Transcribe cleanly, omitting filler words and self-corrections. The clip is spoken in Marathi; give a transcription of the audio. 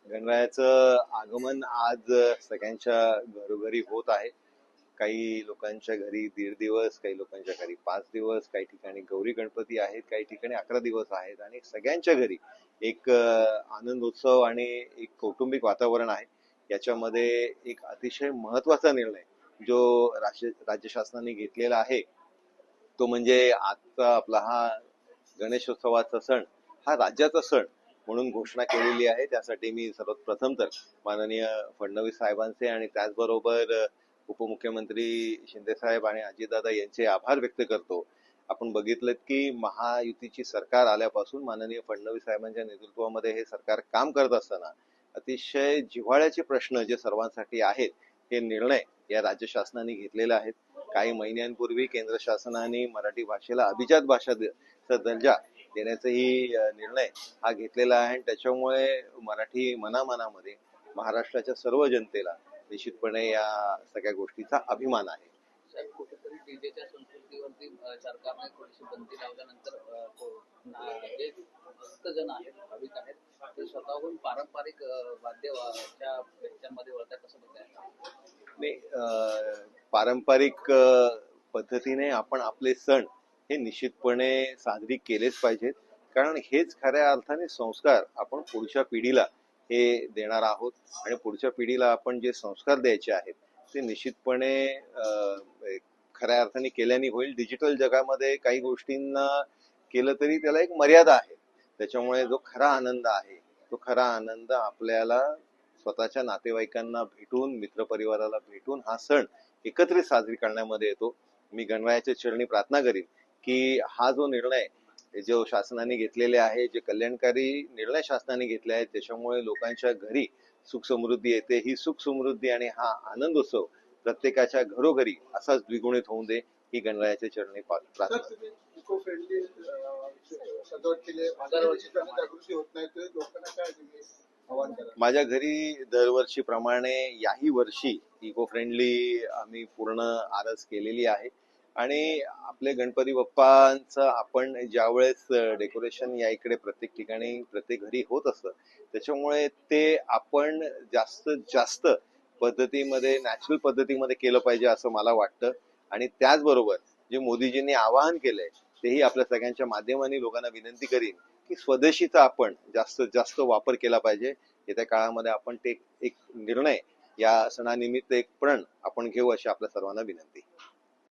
गणरायाचं आगमन आज सगळ्यांच्या घरोघरी होत आहे. काही लोकांच्या घरी 1.5 दिवस, काही लोकांच्या घरी 5 दिवस, काही ठिकाणी गौरी गणपती आहेत, काही ठिकाणी 11 दिवस आहेत आणि सगळ्यांच्या घरी एक आनंदोत्सव आणि एक कौटुंबिक वातावरण आहे. याच्यामध्ये एक अतिशय महत्वाचा निर्णय जो राज्य शासनाने घेतलेला आहे तो म्हणजे आजचा आपला हा गणेशोत्सवाचा सण हा राज्याचा सण म्हणून घोषणा केलेली आहे. त्यासाठी मी सर्वात प्रथम तर माननीय फडणवीस साहेबांचे आणि त्याचबरोबर उपमुख्यमंत्री शिंदे साहेब आणि अजितदादा यांचे आभार व्यक्त करतो. आपण बघितलं की महायुतीची सरकार आल्यापासून माननीय फडणवीस साहेबांच्या नेतृत्वामध्ये हे सरकार काम करत असताना अतिशय जिव्हाळ्याचे प्रश्न जे सर्वांसाठी आहेत हे निर्णय या राज्य शासनाने घेतलेले आहेत. काही महिन्यांपूर्वी केंद्र शासनाने मराठी भाषेला अभिजात भाषेचा दर्जा देण्याचाही निर्णय हा घेतलेला आहे. त्याच्यामुळे मराठी मनामनामध्ये महाराष्ट्राच्या सर्व जनतेला निश्चितपणे या सगळ्या गोष्टीचा अभिमान आहे. कुठेतरी डीजेच्या संस्कृतीवरती सरकारने थोडीशी बंदी लावल्यानंतर जे भक्तजन आहेत, भाविक आहेत, ते स्वतःहून पारंपरिक वाद्याच्या ह्याच्यामध्ये वळतात कसं बघायचं? नाही, पारंपरिक पद्धतीने आपण आपले सण हे निश्चितपणे साजरी केलेच पाहिजेत, कारण हेच खऱ्या अर्थाने संस्कार आपण पुढच्या पिढीला हे देणार आहोत. आणि पुढच्या पिढीला आपण जे संस्कार द्यायचे आहेत ते निश्चितपणे खऱ्या अर्थाने केल्याने होईल. डिजिटल जगामध्ये काही गोष्टींना केलं तरी त्याला एक मर्यादा आहे. त्याच्यामुळे जो खरा आनंद आहे तो खरा आनंद आपल्याला स्वतःच्या नातेवाईकांना भेटून, मित्रपरिवाराला भेटून हा सण एकत्रित साजरी करण्यामध्ये येतो. मी गणरायाच्या चरणी प्रार्थना करीन की हा जो निर्णय जो शासनाने घेतलेले आहे, जे कल्याणकारी निर्णय शासनाने घेतले आहेत, त्याच्यामुळे लोकांच्या घरी सुख समृद्धी येते. ही सुख समृद्धी आणि हा आनंदोत्सव प्रत्येकाच्या घरोघरी असाच द्विगुणित होऊन दे ही गणरायाच्या चरणी प्रार्थना. इको फ्रेंडली सजावट केली, जागृती होत नाही तर लोकांना काय आव्हान करा? माझ्या घरी दरवर्षीप्रमाणे याही वर्षी इको फ्रेंडली आम्ही पूर्ण आरस केलेली आहे. आणि आपले गणपती बाप्पांचं आपण ज्यावेळेस डेकोरेशन या इकडे प्रत्येक ठिकाणी प्रत्येक घरी होत असतं, त्याच्यामुळे ते आपण जास्तीत जास्त पद्धतीमध्ये नॅचरल पद्धतीमध्ये केलं पाहिजे असं मला वाटतं. आणि त्याचबरोबर जे मोदीजींनी आवाहन केलंय तेही आपल्या सगळ्यांच्या माध्यमाने लोकांना विनंती करीन की स्वदेशीचा आपण जास्तीत जास्त वापर केला पाहिजे. येत्या काळामध्ये आपण ते एक निर्णय या सणानिमित्त एक प्रण आपण घेऊ अशी आपल्या सर्वांना विनंती.